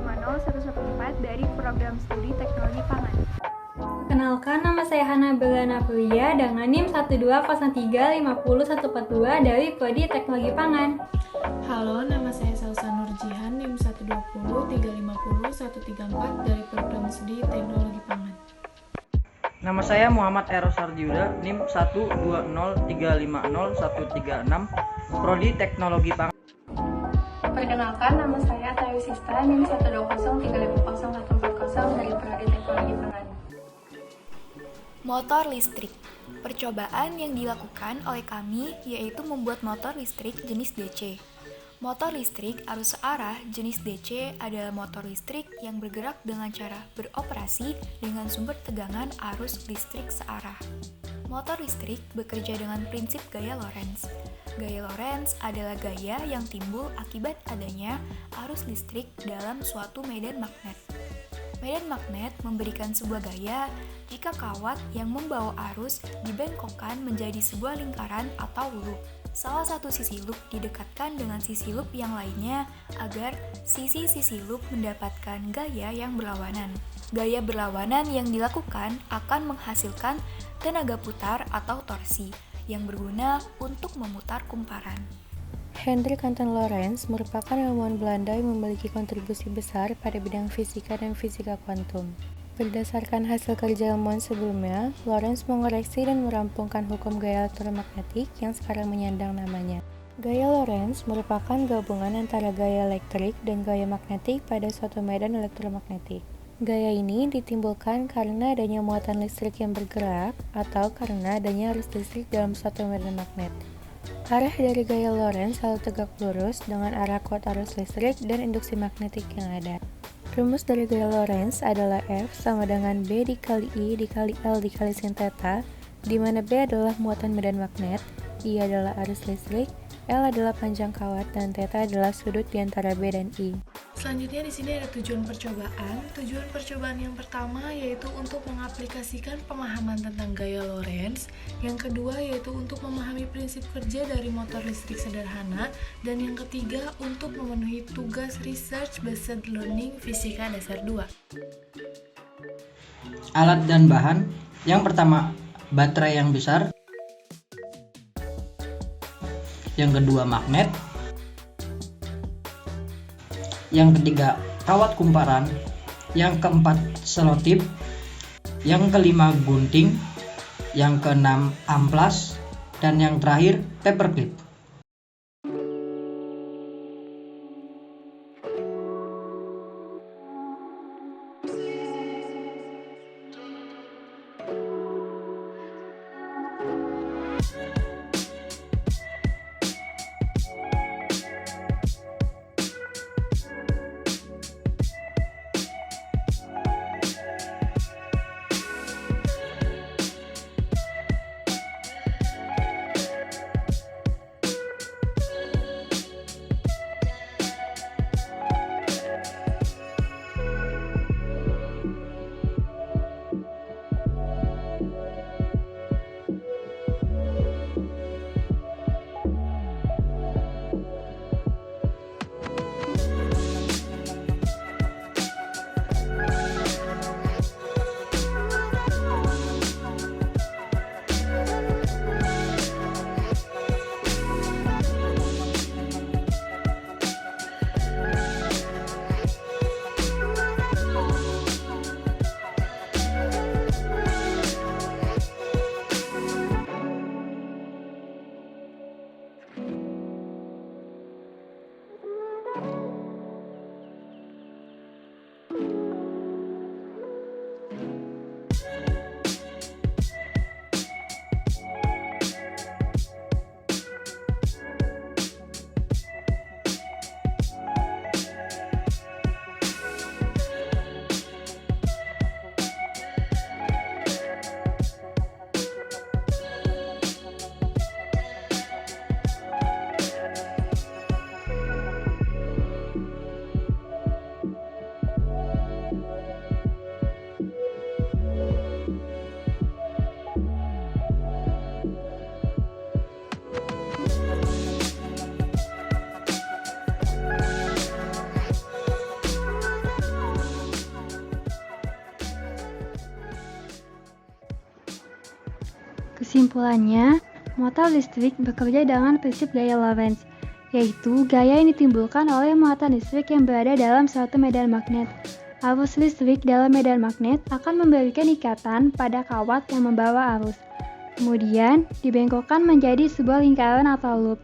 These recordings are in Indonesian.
150 dari Program Studi Teknologi Pangan. Kenalkan, nama saya Hana Belana Pria dengan NIM 120350142 dari Prodi Teknologi Pangan. Halo, nama saya Salsa Nurjihan, NIM 120350134 dari Program Studi Teknologi Pangan. Nama saya Muhammad Eros Sarjiuda, NIM 120350136, Prodi Teknologi Pangan. Perkenalkan, nama saya Tayu Sista, NIM 120350140 dari Prodi Teknologi Pangan. Motor listrik. Percobaan yang dilakukan oleh kami yaitu membuat motor listrik jenis DC. Motor listrik arus searah jenis DC adalah motor listrik yang bergerak dengan cara beroperasi dengan sumber tegangan arus listrik searah. Motor listrik bekerja dengan prinsip gaya Lorentz. Gaya Lorentz adalah gaya yang timbul akibat adanya arus listrik dalam suatu medan magnet. Medan magnet memberikan sebuah gaya jika kawat yang membawa arus dibengkokkan menjadi sebuah lingkaran atau loop. Salah satu sisi loop didekatkan dengan sisi loop yang lainnya agar sisi-sisi loop mendapatkan gaya yang berlawanan. Gaya berlawanan yang dilakukan akan menghasilkan tenaga putar atau torsi yang berguna untuk memutar kumparan. Hendrik Anton Lorentz merupakan ilmuwan Belanda yang memiliki kontribusi besar pada bidang fisika dan fisika kuantum. Berdasarkan hasil kerja ilmuwan sebelumnya, Lorentz mengoreksi dan merampungkan hukum gaya elektromagnetik yang sekarang menyandang namanya. Gaya Lorentz merupakan gabungan antara gaya elektrik dan gaya magnetik pada suatu medan elektromagnetik. Gaya ini ditimbulkan karena adanya muatan listrik yang bergerak atau karena adanya arus listrik dalam suatu medan magnet. Arah dari gaya Lorentz selalu tegak lurus dengan arah kuat arus listrik dan induksi magnetik yang ada. Rumus dari gaya Lorentz adalah F sama dengan B dikali I dikali L dikali sin theta, di mana B adalah muatan medan magnet, I adalah arus listrik, L adalah panjang kawat, dan theta adalah sudut di antara B dan I. Selanjutnya di sini ada tujuan percobaan. Tujuan percobaan yang pertama yaitu untuk mengaplikasikan pemahaman tentang gaya Lorentz. Yang kedua yaitu untuk memahami prinsip kerja dari motor listrik sederhana. Dan yang ketiga untuk memenuhi tugas Research Based Learning Fisika Dasar 2. Alat dan bahan. Yang pertama, baterai yang besar. Yang kedua, magnet. Yang ketiga, kawat kumparan. Yang keempat, selotip. Yang kelima, gunting. Yang keenam, amplas. Dan yang terakhir, paperclip. Kesimpulannya, motor listrik bekerja dengan prinsip gaya Lorentz, yaitu gaya yang ditimbulkan oleh muatan listrik yang berada dalam suatu medan magnet. Arus listrik dalam medan magnet akan memberikan ikatan pada kawat yang membawa arus. Kemudian, dibengkokkan menjadi sebuah lingkaran atau loop.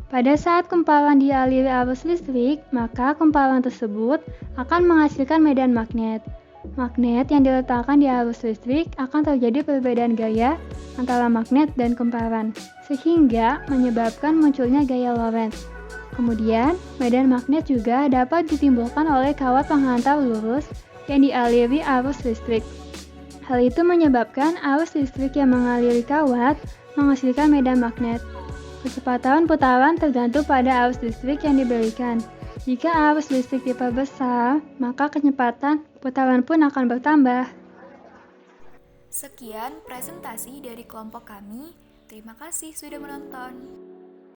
Pada saat kumparan dialiri arus listrik, maka kumparan tersebut akan menghasilkan medan magnet. Magnet yang diletakkan di arus listrik akan terjadi perbedaan gaya antara magnet dan kumparan, sehingga menyebabkan munculnya gaya Lorentz. Kemudian, medan magnet juga dapat ditimbulkan oleh kawat penghantar lurus yang dialiri arus listrik. Hal itu menyebabkan arus listrik yang mengaliri kawat menghasilkan medan magnet. Kecepatan putaran tergantung pada arus listrik yang diberikan. Jika arus listrik diperbesar, maka kecepatan putaran pun akan bertambah. Sekian presentasi dari kelompok kami. Terima kasih sudah menonton.